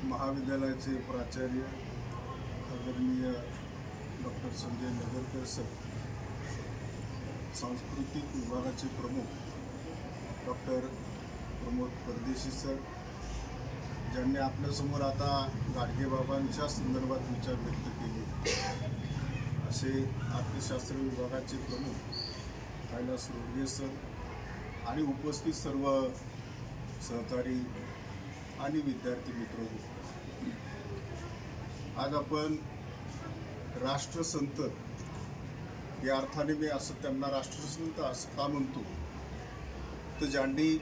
महाविद्यालयाचे प्राचार्य आदरणीय डॉक्टर संजय नगरकर सर, सांस्कृतिक विभागाचे प्रमुख डॉक्टर प्रमोद परदेशी सर, ज्यांनी आपल्यासमोर आता गाडगेबाबांच्या संदर्भात विचार व्यक्त केले, असे अर्थशास्त्र विभागाचे प्रमुख कैलास रोडगे सर आणि उपस्थित सर्व सहकारी आणि विद्यार्थी मित्र, आज आपण राष्ट्रसंत या अर्थाने मी असं त्यांना राष्ट्रसंत असं का म्हणतो, तर ज्यांनी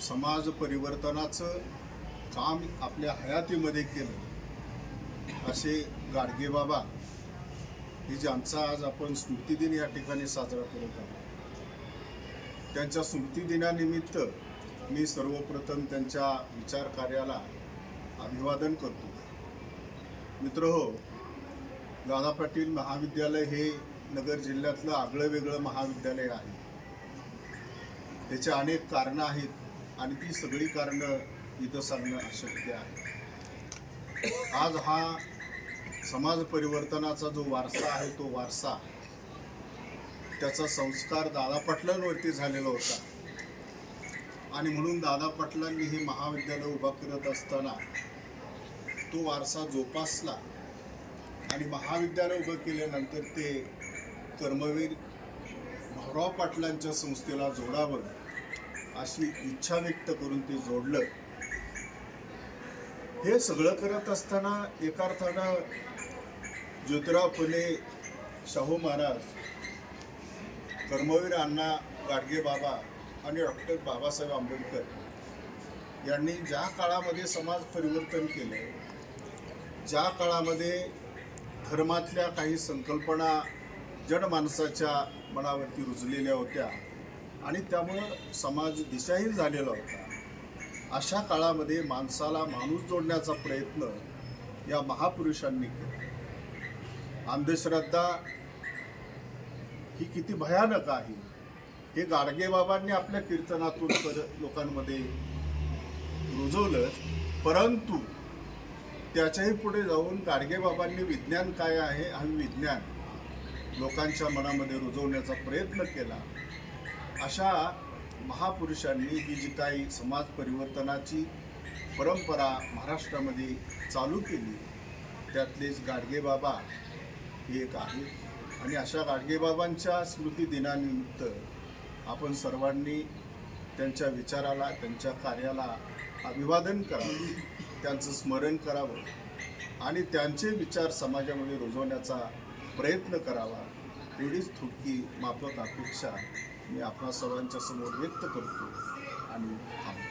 समाज परिवर्तनाचं काम आपल्या हयातीमध्ये केलं असे गाडगेबाबा हे ज्यांचा आज आपण स्मृतिदिन या ठिकाणी साजरा करत आहोत. त्यांच्या स्मृतिदिनानिमित्त मी सर्वप्रथम त्यांच्या विचार कार्याला अभिवादन करतो. मित्रहो, दादा पाटील महाविद्यालय हे नगर जिल्ह्यातलं आगळं वेगळं महाविद्यालय आहे. त्याचे अनेक कारणं आहेत आणि ती सगळी कारणं इथं सांगणं अशक्य आहे. आज हा समाज परिवर्तनाचा जो वारसा आहे, तो वारसा त्याचा संस्कार दादा पाटलांवरती झालेला होता आणि म्हणून दादा पाटलांनी हे महाविद्यालय उभा करत असताना तो वारसा जोपासला आणि महाविद्यालय उभं केल्यानंतर ते कर्मवीर भाऊराव पाटलांच्या संस्थेला जोडावं अशी इच्छा व्यक्त करून ते जोडलं. हे सगळं करत असताना एका अर्थानं ज्योतिराव फुले, शाहू महाराज, कर्मवीर अण्णा गाडगेबाबा आणि डॉक्टर बाबासाहेब आंबेडकर यांनी ज्या काळामध्ये समाज परिवर्तन केले, ज्या काळामध्ये धर्मातल्या काही संकल्पना जनमानसाच्या मनावरती रुजलेल्या होत्या आणि त्यामुळं समाज दिशाहीन झालेला होता, अशा काळामध्ये माणसाला माणूस जोडण्याचा प्रयत्न या महापुरुषांनी केला. अंधश्रद्धा ही किती भयानक आहे हे गाडगेबाबांनी आपल्या कीर्तनातून लोकांमध्ये रुजवलं. परंतु त्याच्याही पुढे जाऊन गाडगेबाबांनी विज्ञान काय आहे हा विज्ञान लोकांच्या मनामध्ये रुजवण्याचा प्रयत्न केला. अशा महापुरुषांनी ही जी काही समाज परिवर्तनाची परंपरा महाराष्ट्रामध्ये चालू केली, त्यातलेच गाडगेबाबा हे एक आहेत. आणि अशा गाडगेबाबांच्या स्मृतिदिनानिमित्त आपण सर्वांनी त्यांच्या विचाराला, त्यांच्या कार्याला अभिवादन करावं, त्यांचं स्मरण करावं आणि त्यांचे विचार समाजामध्ये रुजवण्याचा प्रयत्न करावा, एवढीच थोडकी माफक अपेक्षा मी आपणा सर्वांच्या समोर व्यक्त करतो आणि थांबतो.